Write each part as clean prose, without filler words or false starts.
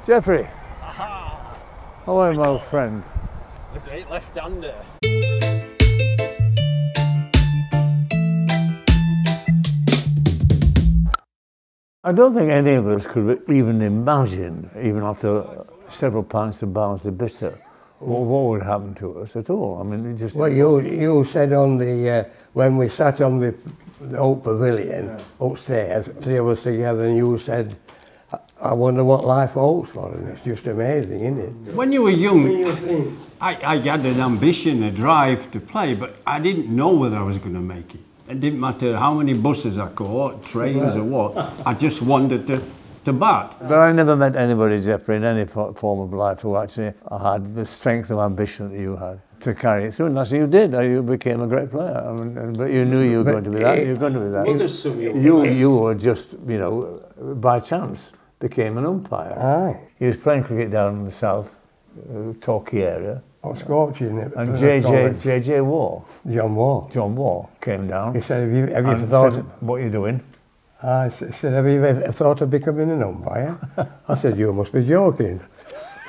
Geoffrey. Aha! How are you, my old friend? The great left-hander. I don't think any of us could even imagine, even after several pints of Barnsley bitter, what would happen to us at all. I mean, it just... Well, you said on the, when we sat on the old pavilion upstairs, three of us together, and you said, I wonder what life holds for, and it's just amazing, isn't it? When you were young, I had an ambition, a drive to play, but I didn't know whether I was going to make it. It didn't matter how many buses I caught, trains or what, I just wanted to bat. But I never met anybody, Geoffrey, in any form of life who actually had the strength of ambition that you had to carry it through, and that's what you did. You became a great player. I mean, but you knew you were going to be that. You were going to be that. You were just, you know, by chance became an umpire. Aye. He was playing cricket down in the south, Torquay area. I was coaching it. And JJ Waugh. John Waugh came down. He said, have you thought... Said, what are you doing? I said, have you ever thought of becoming an umpire? I said, you must be joking.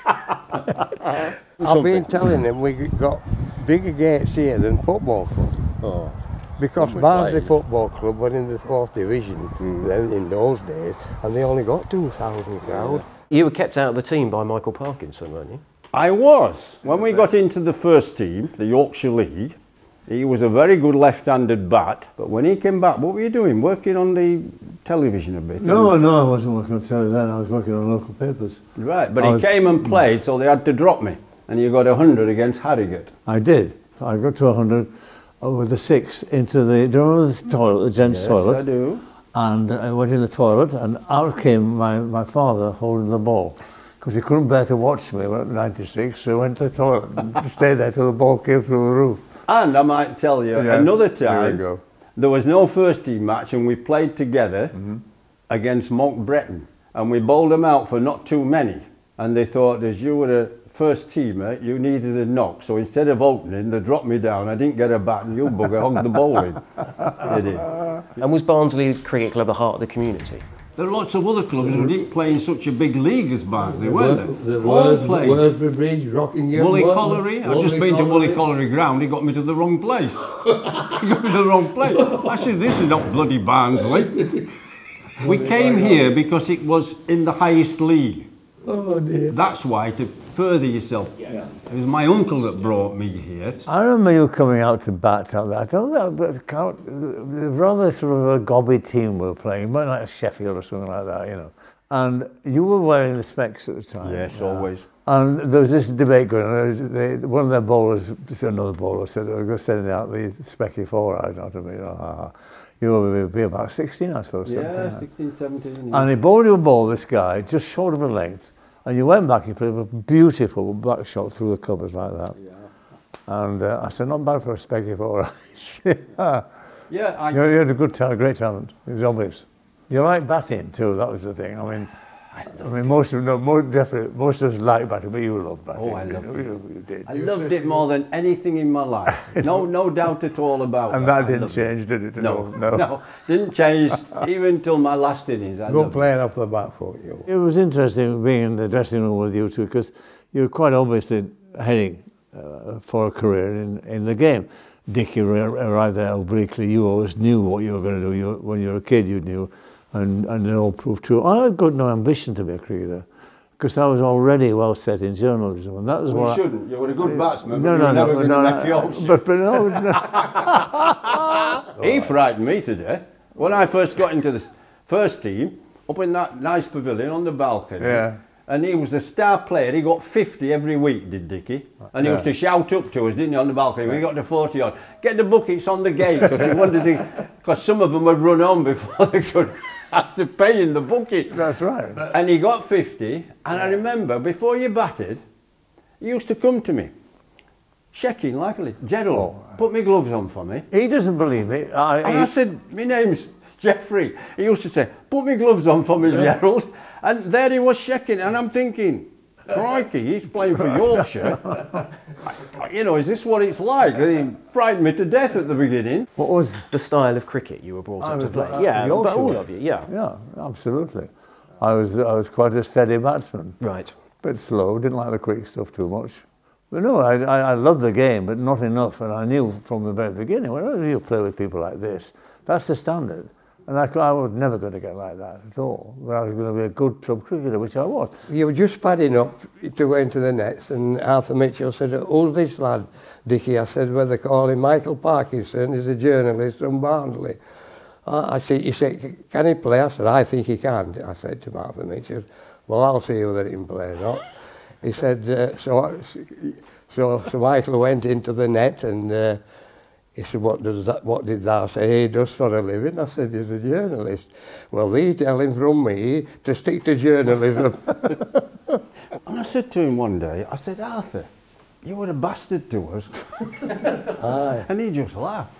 I've been telling him we got bigger gates here than football club. Oh. Because Barnsley Football Club were in the 4th division then, in those days, and they only got 2,000 crowd. You were kept out of the team by Michael Parkinson, weren't you? I was. When we got into the first team, the Yorkshire League, he was a very good left-handed bat, but when he came back, what were you doing? Working on the television a bit? No, I wasn't working on telly then, I was working on local papers. Right, but he came and played, so they had to drop me, and you got 100 against Harrogate. I did. I got to 100 with the 6 into the, do you remember the toilet, the gents' toilet? Yes, I do. And I went in the toilet, and out came my father holding the ball, because he couldn't bear to watch me at 96, so he went to the toilet and stayed there till the ball came through the roof. And I might tell you, another time, there was no first team match, and we played together against Monk Breton, and we bowled them out for not too many, and they thought, as you were a first teamer, you needed a knock, so instead of opening, they dropped me down. I didn't get a bat, and you bugger hogged the ball in. They did. And was Barnsley Cricket Club the heart of the community? There are lots of other clubs who didn't play in such a big league as Barnsley, weren't there? All played. Worsbridge Bridge, Rockingham, Woolley Colliery. I've just been to Woolley Colliery ground, he got me to the wrong place. He got me to the wrong place. I said, this is not bloody Barnsley. We came here because it was in the highest league. Oh dear. That's why, to further yourself. It was my uncle that brought me here. I remember you coming out to bat on that. I don't know, but rather sort of a gobby team we were playing, might like Sheffield or something like that, you know. And you were wearing the specs at the time. Yes, always. And there was this debate going on. One of their bowlers, another bowler, said, "We're sending out the specky four." I don't know. You would be about 16, I suppose. Yeah, 16, 17. And he bowled you a ball, this guy, just short of a length. And you went back, you put a beautiful back shot through the covers like that. Yeah. And I said, not bad for a specky four. Yeah, you had a good talent, great talent. It was obvious. You like batting too, that was the thing. I mean, most of us like batting, but you loved batting. Oh, I loved it. You did. I loved it more than anything in my life. No doubt at all about and that. And that didn't change, did it? No, didn't change even till my last innings. Good playing off the back foot, you. It was interesting being in the dressing room with you two, because you were quite obviously heading for a career in the game. Dickie arrived there obliquely. You always knew what you were going to do. When you were a kid, you knew. And it all proved true. I had got no ambition to be a cricketer, because I was already well set in journalism, and that was what. You shouldn't. You were a good batsman, but you were never going to make Yorkshire. But no. He frightened me to death when I first got into the first team, up in that nice pavilion on the balcony. Yeah. And he was the star player. He got 50 every week, did Dickie? And he used to shout up to us, didn't he, on the balcony? We got to 40 odd. Get the buckets on the gate, because he wanted to. Because some of them would run on before they could. After paying the bucket. That's right. And he got 50, and I remember, before you batted, he used to come to me, checking likely, Gerald, put my gloves on for me. He doesn't believe me. And I said, my name's Geoffrey. He used to say, put my gloves on for me, Gerald. And there he was checking, and I'm thinking, crikey, he's playing for Yorkshire. You know, is this what it's like? He frightened me to death at the beginning. What was the style of cricket you were brought up to play? Yeah, but all of you, yeah. Yeah, absolutely. I was quite a steady batsman. Right. Bit slow, didn't like the quick stuff too much. But no, I loved the game, but not enough. And I knew from the very beginning, whenever you play with people like this, that's the standard. And I was never going to get like that at all. But I was going to be a good club cricketer, which I was. You were just padding up to go into the nets, and Arthur Mitchell said, "Who's this lad, Dickie?" I said, "Well, they call him Michael Parkinson. He's a journalist from Barnsley." I said, "You say, can he play?" I said, "I think he can." I said to Arthur Mitchell, "Well, I'll see whether he can play or not." He said, so Michael went into the net, and he said, what did thou say he does for a living?" I said, "He's a journalist." "Well, they tell him from me to stick to journalism." And I said to him one day, I said, "Arthur, you were a bastard to us." Aye. And he just laughed.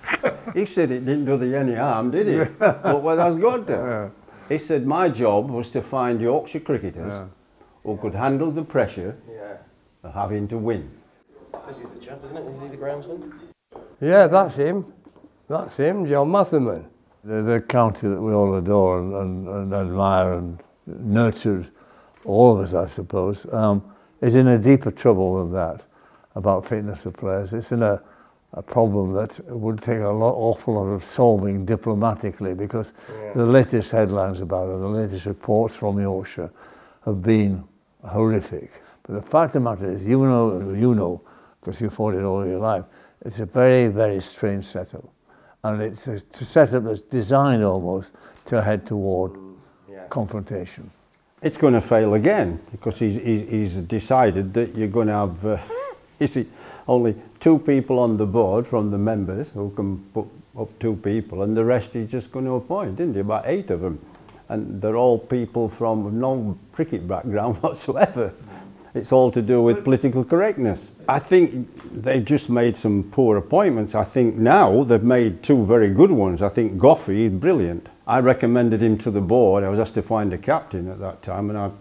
He said it didn't do thee any harm, did it? But what has got to? Yeah. He said my job was to find Yorkshire cricketers who could handle the pressure of having to win. This is the chap, isn't it? Is he the groundsman? Yeah, that's him. That's him, John Matherman. The county that we all adore and admire and nurture, all of us, I suppose, is in a deeper trouble than that about fitness of players. It's in a problem that would take awful lot of solving diplomatically, because the latest headlines about it, the latest reports from Yorkshire have been horrific. But the fact of the matter is, you know, because you fought it all your life, it's a very, very strange setup. And it's a setup that's designed almost to head toward confrontation. It's going to fail again, because he's decided that you're going to have only 2 people on the board from the members who can put up 2 people, and the rest he's just going to appoint, isn't he? About 8 of them. And they're all people from no cricket background whatsoever. It's all to do with political correctness. I think they've just made some poor appointments. I think now they've made 2 very good ones. I think Geoffrey is brilliant. I recommended him to the board. I was asked to find a captain at that time, and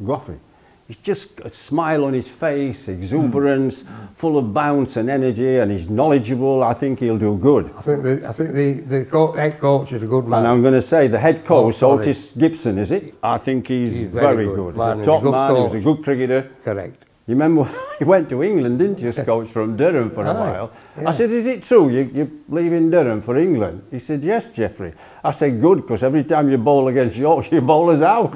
Geoffrey. He's just a smile on his face, exuberance, full of bounce and energy, and he's knowledgeable. I think he'll do good. I think the head coach is a good man. And I'm going to say the head coach, Otis Gibson, is it? I think he's very good. Man, He's a top man, he was coach. a good cricketer. Correct. You remember he went to England, didn't you, as coach from Durham for a while? Yeah. I said, "Is it true you're leaving Durham for England?" He said, "Yes, Geoffrey." I said, "Good, because every time you bowl against Yorkshire, you bowl us out."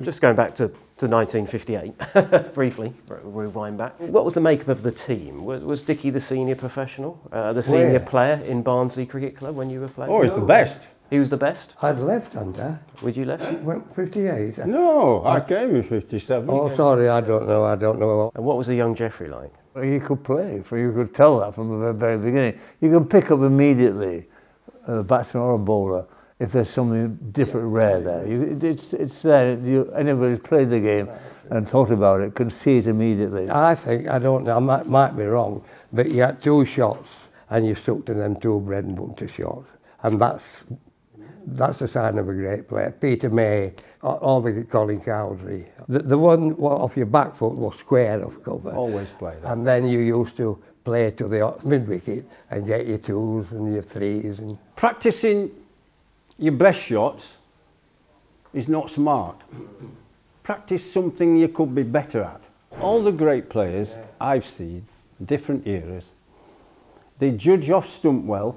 Just going back to 1958, briefly, rewind back. What was the makeup of the team? Was Dickie the senior professional, the senior player in Barnsley Cricket Club when you were playing? Oh, he's the best. He was the best? I'd left, hadn't I? Would you left? Went 58. No, I came in 57. Oh, sorry, I don't know. And what was the young Geoffrey like? He could play, for you could tell that from the very beginning. You can pick up immediately a batsman or a bowler if there's something different, rare there. It's there. Anybody who's played the game and thought about it can see it immediately. I think, I don't know, I might be wrong, but you had 2 shots and you stuck to them 2 bread and butter shots. And that's the sign of a great player. Peter May, all the Colin Cowdrey. The one off your back foot was square off cover. Always play that. And then you used to play to the mid-wicket and get your 2s and your 3s. And Practicing your best shots is not smart. Practice something you could be better at. All the great players I've seen, different eras, they judge off stump well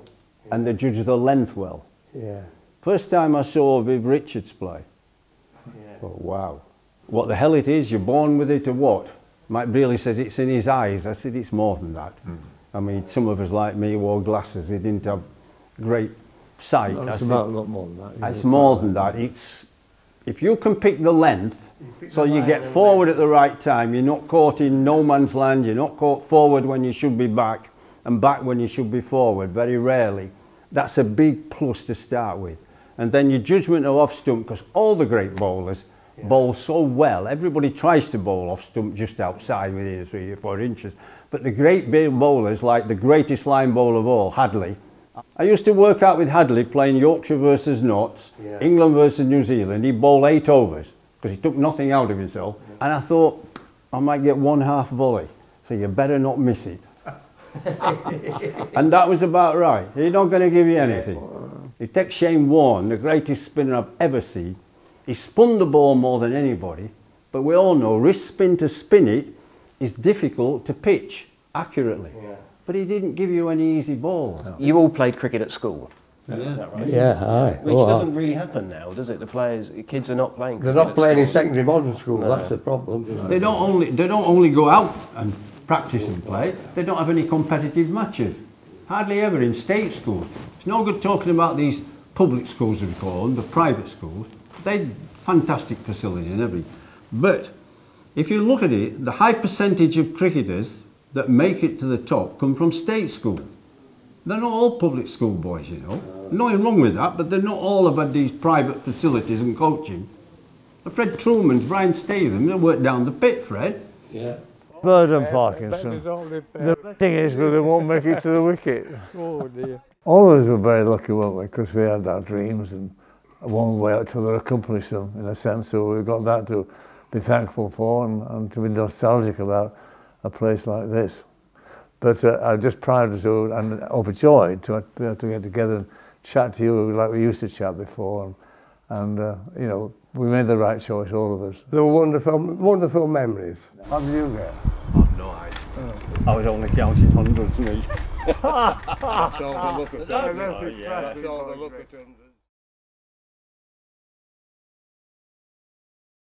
and they judge the length well. yeah. First time I saw Viv Richards play, oh wow, what the hell it is, you're born with it or what? Mike Brealey says it's in his eyes. I said it's more than that. I mean, some of us like me wore glasses, he didn't have great sight. It's about a lot more than that. It's more than that. It's, if you can pick the length, so you get forward at the right time, you're not caught in no man's land, you're not caught forward when you should be back, and back when you should be forward, very rarely. That's a big plus to start with. And then your judgment of off stump, because all the great bowlers bowl so well. Everybody tries to bowl off stump just outside within 3 or 4 inches. But the great big bowlers, like the greatest line bowler of all, Hadley. I used to work out with Hadley playing Yorkshire versus Notts, England versus New Zealand. He bowled 8 overs because he took nothing out of himself. And I thought, I might get 1/2 volley, so you better not miss it. And that was about right. He's not going to give you anything. He takes Shane Warne, the greatest spinner I've ever seen. He spun the ball more than anybody, but we all know wrist spin to spin it is difficult to pitch accurately. Yeah. But he didn't give you any easy balls. No. You all played cricket at school. Yeah. Is that right? Yeah, aye. Which doesn't really happen now, does it? The kids are not playing cricket. They're not playing in secondary modern school, no. That's the problem. They don't only go out and practice and play, they don't have any competitive matches. Hardly ever in state schools. It's no good talking about these public schools, as we call them, the private schools. They're fantastic facilities and everything. But if you look at it, the high percentage of cricketers that make it to the top come from state school. They're not all public school boys, you know. Nothing wrong with that, but they're not all have had these private facilities and coaching. Fred Truman's, Brian Statham, they worked down the pit, Fred. Yeah. Bird and Parkinson. The thing is, they won't make it to the wicket. Oh dear. All of us were very lucky, weren't we? Because we had our dreams and one way out till they accomplished them, in a sense. So we've got that to be thankful for and to be nostalgic about a place like this. But I'm just proud to and overjoyed to be able to get together and chat to you like we used to chat before. And you know, we made the right choice, all of us. They were wonderful, wonderful memories. How did you get? I've no idea. I was only counting hundreds, me. That's all the look at. That's all the look at.